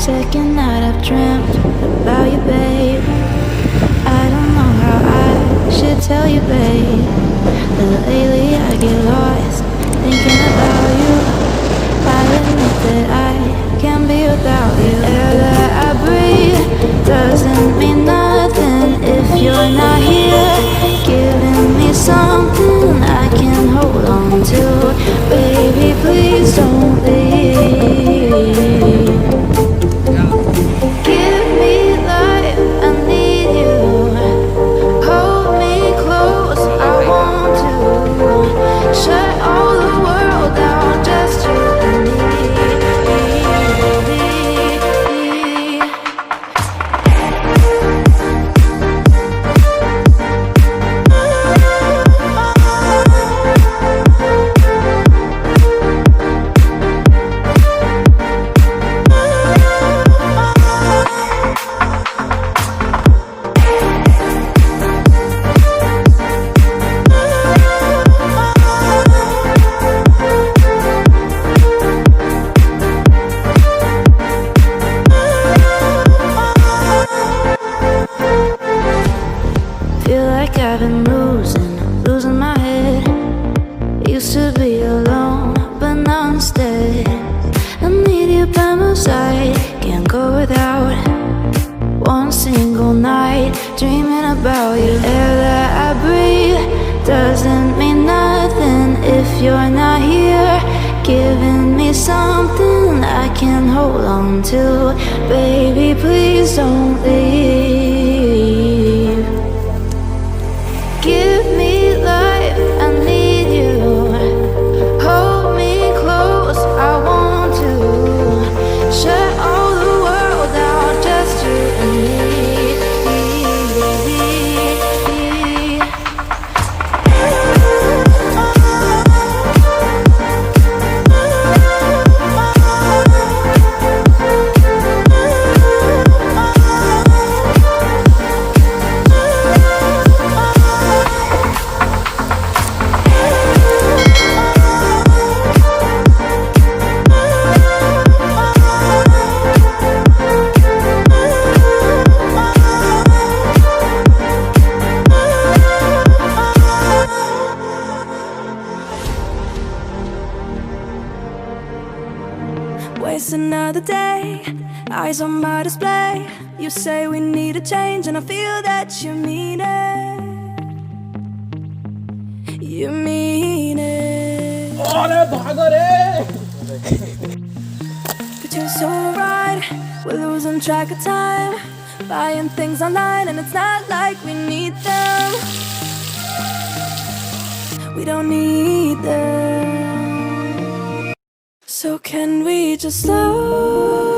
second night I've dreamt about you, babe. I don't know how I should tell you, babe, but lately I get lost thinking about you. I admit that I can't be without you. Air that I breathe doesn't mean nothing if you're not here, giving me something I can hold on to. Baby, please don't leave. Give me life, I need you. Hold me close, I want to. Shut all the world down, just you and me. I've been losing my head. Used to be alone, but now instead I need you by my side. Can't go without one single night dreaming about you. Air that I breathe doesn't mean nothing if you're not here, giving me something I can hold on to. Baby, please don't leave. Give me life, I need you. Hold me close, I want to. Shut all the world out, just you and me. Waste another day, eyes on my display. You say we need a change and I feel that you mean it. You mean it. But you're so right, we're losing track of time, buying things online and it's not like we need them. We don't need them. So can we just slow